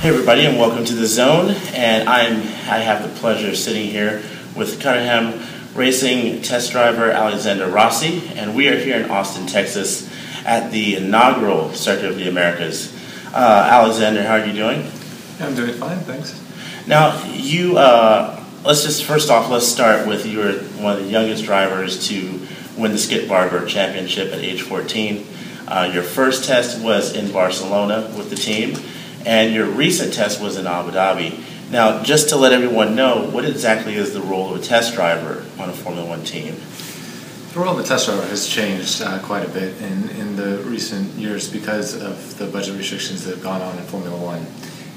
Hey everybody, and welcome to the Zone. And I have the pleasure of sitting here with Caterham Racing test driver Alexander Rossi, and we are here in Austin, Texas, at the inaugural Circuit of the Americas. Alexander, how are you doing? I'm doing fine, thanks. Now, you let's start with you were one of the youngest drivers to win the Skip Barber Championship at age 14. Your first test was in Barcelona with the team, and your recent test was in Abu Dhabi. Now, just to let everyone know, what exactly is the role of a test driver on a Formula One team? The role of a test driver has changed quite a bit in the recent years because of the budget restrictions that have gone on in Formula One.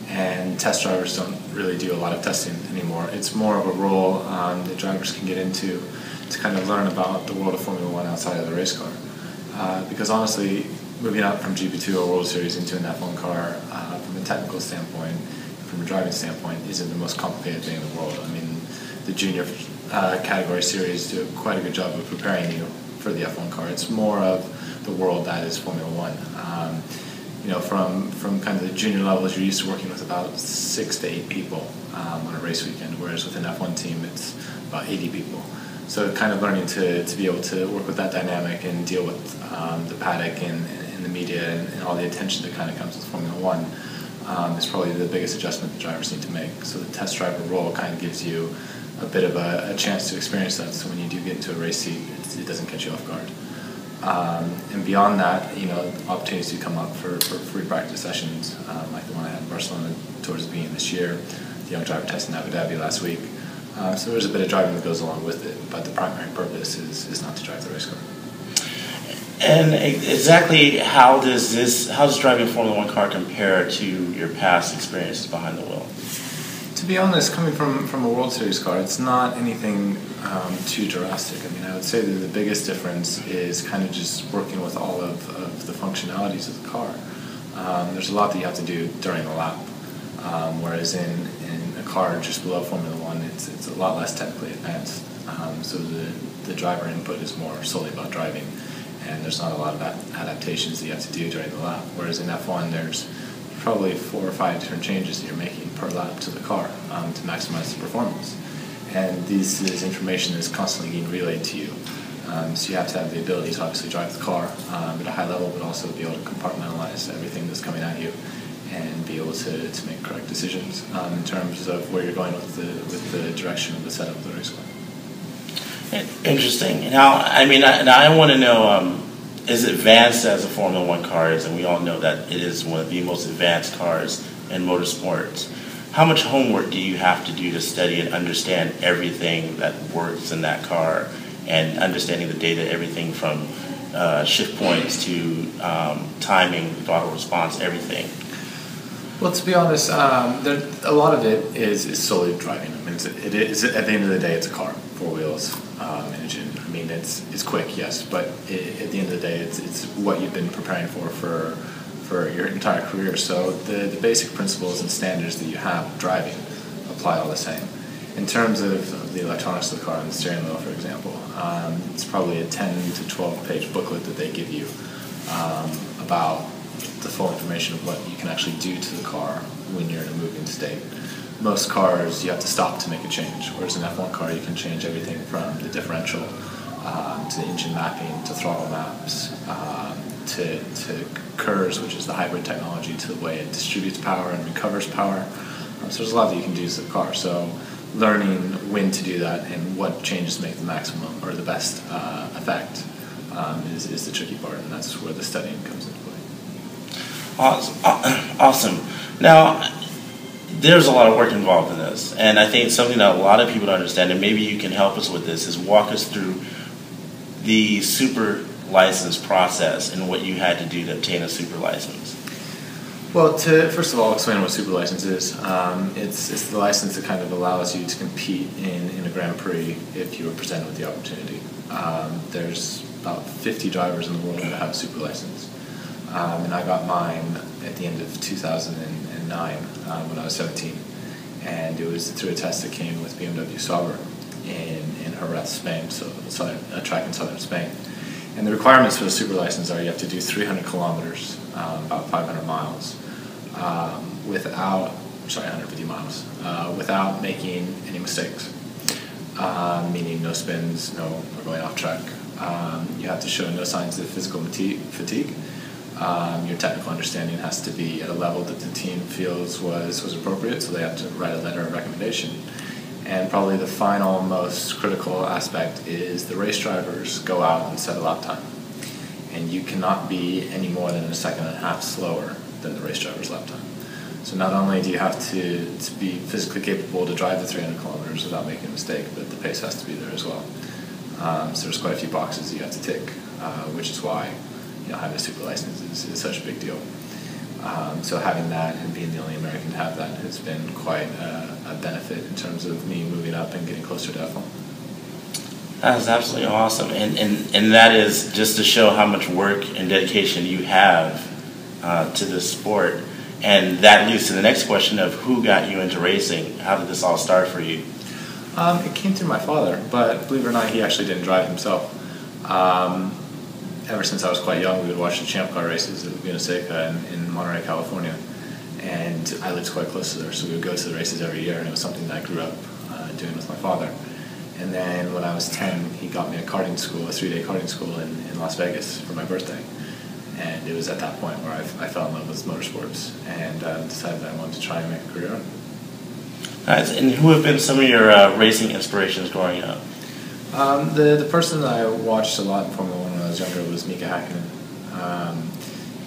And test drivers don't really do a lot of testing anymore. It's more of a role that drivers can get into to kind of learn about the world of Formula One outside of the race car. Because honestly, moving up from GP2 or World Series into an F1 car, from a technical standpoint, from a driving standpoint, isn't the most complicated thing in the world. I mean, the junior category series do quite a good job of preparing you for the F1 car. It's more of the world that is Formula One. From kind of the junior levels, you're used to working with about 6 to 8 people on a race weekend, whereas with an F1 team, it's about 80 people. So kind of learning to be able to work with that dynamic and deal with the paddock and the media and all the attention that kind of comes with Formula One is probably the biggest adjustment the drivers need to make. So the test driver role kind of gives you a bit of a chance to experience that, so when you do get into a race seat, it doesn't catch you off guard. And beyond that, opportunities do come up for free practice sessions, like the one I had in Barcelona towards the beginning of this year, the young driver test in Abu Dhabi last week. So there's a bit of driving that goes along with it, but the primary purpose is not to drive the race car. And exactly how does driving a Formula One car compare to your past experiences behind the wheel? To be honest, coming from a World Series car, it's not anything too drastic. I mean, I would say that the biggest difference is kind of just working with all of the functionalities of the car. There's a lot that you have to do during the lap, whereas in a car just below Formula One, it's a lot less technically advanced. So the driver input is more solely about driving, and there's not a lot of adaptations that you have to do during the lap. Whereas in F1, there's probably 4 or 5 different changes that you're making per lap to the car to maximize the performance. And this information is constantly being relayed to you. So you have to have the ability to obviously drive the car at a high level, but also be able to compartmentalize everything that's coming at you and be able to make correct decisions in terms of where you're going with the direction of the setup of the race car. Interesting. Now, I want to know, as advanced as a Formula One car is, and we all know that it is one of the most advanced cars in motorsports, how much homework do you have to do to study and understand everything that works in that car, and understanding the data, everything from shift points to timing, throttle response, everything? Well, to be honest, a lot of it is solely driving. I mean, it is at the end of the day, it's a car, 4 wheels, engine. I mean, it's quick, yes, but at the end of the day, it's what you've been preparing for your entire career. So the basic principles and standards that you have driving apply all the same. In terms of the electronics of the car and the steering wheel, for example, it's probably a 10 to 12 page booklet that they give you about the full information of what you can actually do to the car when you're in a moving state. Most cars you have to stop to make a change, whereas an F1 car you can change everything from the differential to engine mapping to throttle maps to KERS, which is the hybrid technology, to the way it distributes power and recovers power. So there's a lot that you can do to the car. So learning when to do that and what changes make the maximum or the best effect is the tricky part, and that's where the studying comes into play. Awesome. Now, there's a lot of work involved in this, and I think something that a lot of people don't understand, and maybe you can help us with this, is walk us through the super license process and what you had to do to obtain a super license. Well, first of all, explain what super license is. It's the license that kind of allows you to compete in a Grand Prix if you were presented with the opportunity. There's about 50 drivers in the world that have a super license. And I got mine at the end of 2009 when I was 17. And it was through a test that came with BMW Sauber in Jerez, Spain, so a track in southern Spain. And the requirements for the super license are you have to do 300 kilometers, about 500 miles, without 150 miles without making any mistakes. Meaning no spins, no going off track. You have to show no signs of physical fatigue. Your technical understanding has to be at a level that the team feels was appropriate, so they have to write a letter of recommendation. And probably the final, most critical aspect is the race drivers go out and set a lap time. And you cannot be any more than a second and a half slower than the race driver's lap time. So not only do you have to be physically capable to drive the 300 kilometers without making a mistake, but the pace has to be there as well. So there's quite a few boxes you have to tick, which is why having a super license is such a big deal. So having that and being the only American to have that has been quite a benefit in terms of me moving up and getting closer to F1. That is absolutely awesome, and that is just to show how much work and dedication you have to this sport. And that leads to the next question of who got you into racing. How did this all start for you? It came through my father, but believe it or not, he actually didn't drive himself. Ever since I was quite young, we would watch the champ car races at Laguna Seca in Monterey, California. And I lived quite close to there, so we would go to the races every year, and it was something that I grew up doing with my father. And then when I was 10, he got me a karting school, a 3-day karting school in Las Vegas for my birthday. And it was at that point where I fell in love with motorsports and decided that I wanted to try and make a career. Nice. And who have been some of your racing inspirations growing up? The person that I watched a lot in Formula One when I was younger was Mika Häkkinen,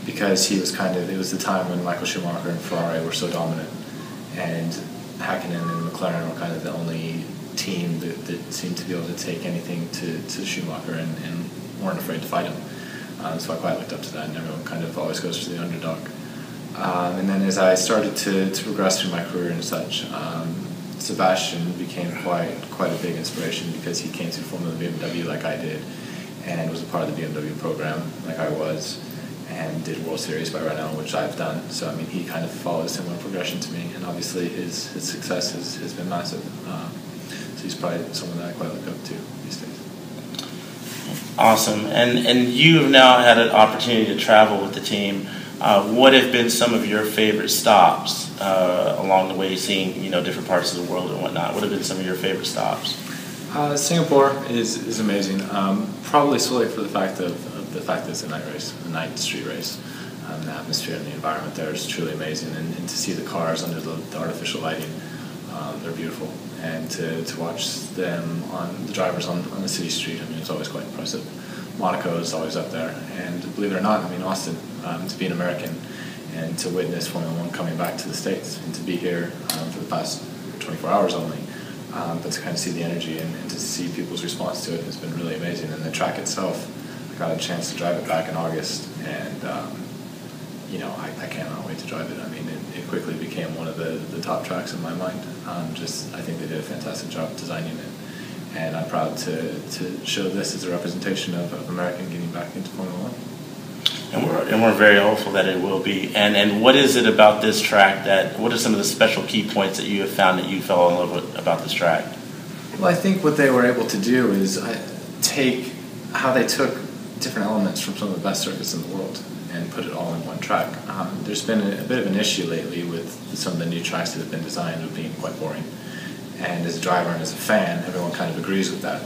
because he was it was the time when Michael Schumacher and Ferrari were so dominant, and Häkkinen and McLaren were kind of the only team that seemed to be able to take anything to Schumacher and weren't afraid to fight him. So I quite looked up to that, and everyone kind of always goes for the underdog. And then as I started to progress through my career and such, Sebastian became quite a big inspiration because he came through Formula BMW like I did, and was a part of the BMW program like I was, and did World Series by Renault, which I've done. So I mean, he kind of followed a similar progression to me, and obviously his success has been massive. So he's probably someone that I quite look up to these days. Awesome. And you've now had an opportunity to travel with the team. What have been some of your favorite stops along the way, seeing different parts of the world and whatnot? What have been some of your favorite stops? Singapore is amazing. Probably solely for the fact that it's a night race, a night street race. The atmosphere and the environment there is truly amazing, and to see the cars under the artificial lighting, they're beautiful. And to watch them the drivers on the city street, I mean, it's always quite impressive. Monaco is always up there, and believe it or not, I mean, Austin, to be an American and to witness Formula One coming back to the States, and to be here for the past 24 hours only, but to kind of see the energy and to see people's response to it has been really amazing. And the track itself, I got a chance to drive it back in August, and I cannot wait to drive it. I mean, it quickly became one of the top tracks in my mind. I think they did a fantastic job designing it, and I'm proud to show this as a representation of American getting back into Formula One. And we're very hopeful that it will be. And what is it about this track what are some of the special key points that you have found that you fell in love with about this track? Well, I think what they were able to do is take how they took different elements from some of the best circuits in the world and put it all in one track. There's been a bit of an issue lately with some of the new tracks that have been designed of being quite boring. And as a driver and as a fan, everyone kind of agrees with that.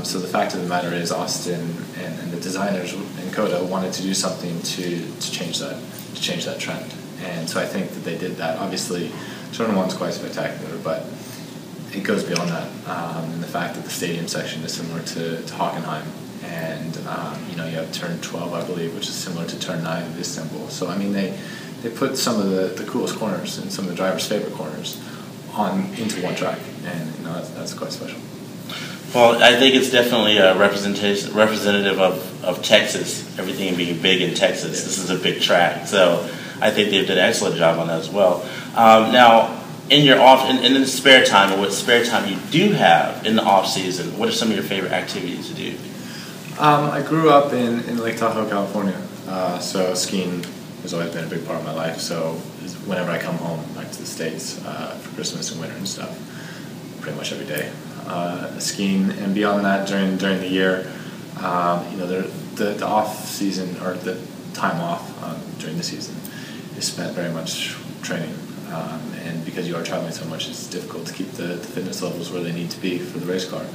So the fact of the matter is Austin and the designers in Coda wanted to do something to change that trend. And so I think that they did that. Obviously, Turn 1's quite spectacular, but it goes beyond that. And the fact that the stadium section is similar to Hockenheim, and you have Turn 12, I believe, which is similar to Turn 9 of Istanbul. So I mean, they put some of the coolest corners and some of the drivers' favorite corners into one track, and that's quite special. Well, I think it's definitely a representative of Texas, everything being big in Texas. Yeah. This is a big track, so I think they've done an excellent job on that as well. Now, in your in the spare time, or what spare time you do have in the off season, what are some of your favorite activities to do? I grew up in Lake Tahoe, California, so skiing has always been a big part of my life. So whenever I come home back to the States for Christmas and winter and stuff, pretty much every day. Skiing, and beyond that, during the year, the off season, or the time off during the season, is spent very much training. And because you are traveling so much, it's difficult to keep the fitness levels where they need to be for the race car.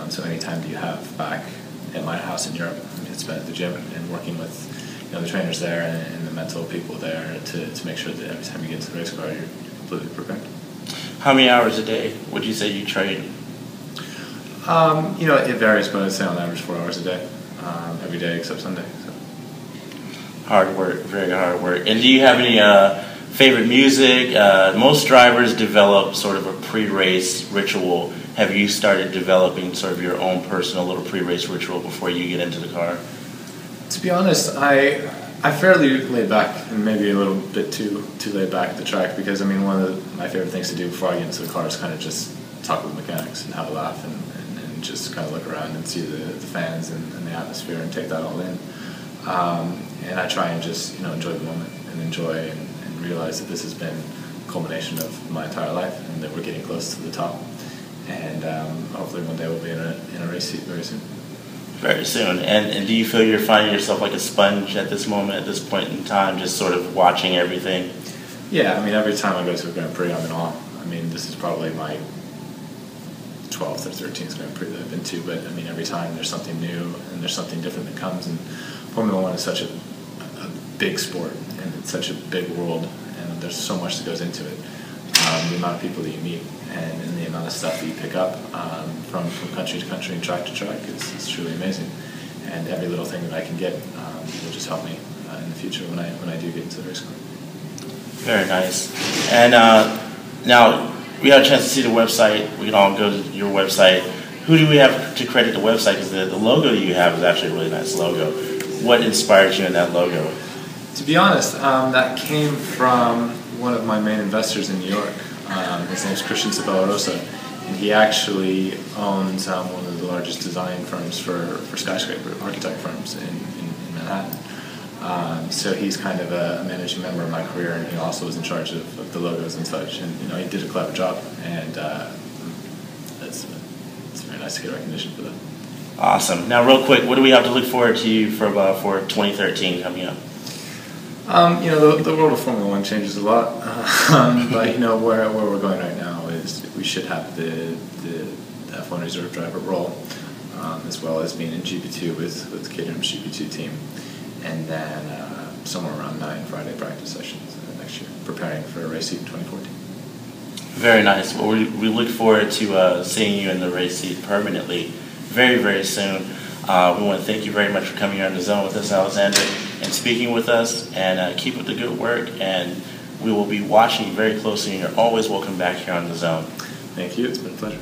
So any time you have back at my house in Europe, I mean, it's been at the gym and working with the trainers there and the mental people there to make sure that every time you get into the race car, you're completely prepared. How many hours a day would you say you train? It varies, but I'd say on average 4 hours a day, every day except Sunday. So. Hard work, very hard work. And do you have any favorite music? Most drivers develop sort of a pre-race ritual. Have you started developing sort of your own personal little pre-race ritual before you get into the car? To be honest, I'm fairly laid back, and maybe a little bit too laid back at the track, because I mean one of my favorite things to do before I get into the car is kind of just talk with mechanics and have a laugh and just kind of look around and see the fans and the atmosphere and take that all in. And I try and just enjoy the moment and enjoy and realize that this has been a culmination of my entire life and that we're getting close to the top. And hopefully one day we'll be in a race seat very soon. Very soon. And do you feel you're finding yourself like a sponge at this moment, at this point in time, just sort of watching everything? Yeah, I mean, every time I go to a Grand Prix, I'm in awe. I mean, this is probably my 12th or 13th Grand Prix that I've been to, but I mean, every time there's something new and there's something different that comes. And Formula One is such a big sport and it's such a big world, and there's so much that goes into it. The amount of people that you meet and the amount of stuff that you pick up from country to country and track to track is truly amazing. And every little thing that I can get will just help me in the future when I do get into the race car. Very nice. And now we had a chance to see the website. We can all go to your website. Who do we have to credit the website? Because the logo you have is actually a really nice logo. What inspired you in that logo? To be honest, that came from one of my main investors in New York. His name is Alexander Rossi, and he actually owns one of the largest design firms for skyscraper architect firms in Manhattan. So he's kind of a managing member of my career, and he also was in charge of the logos and such. And he did a clever job, and it's very nice to get recognition for that. Awesome. Now, real quick, what do we have to look forward to for 2013 coming up? The world of Formula One changes a lot, but where we're going right now is we should have the F1 reserve driver role, as well as being in GP2 with Caterham's GP2 team, and then somewhere around 9 Friday practice sessions next year, preparing for a race seat in 2014. Very nice. Well, we look forward to seeing you in the race seat permanently very, very soon. We want to thank you very much for coming here on the Zone with us, Alexander, and speaking with us, and keep up the good work, and we will be watching you very closely, and you're always welcome back here on the Zone. Thank you. It's been a pleasure.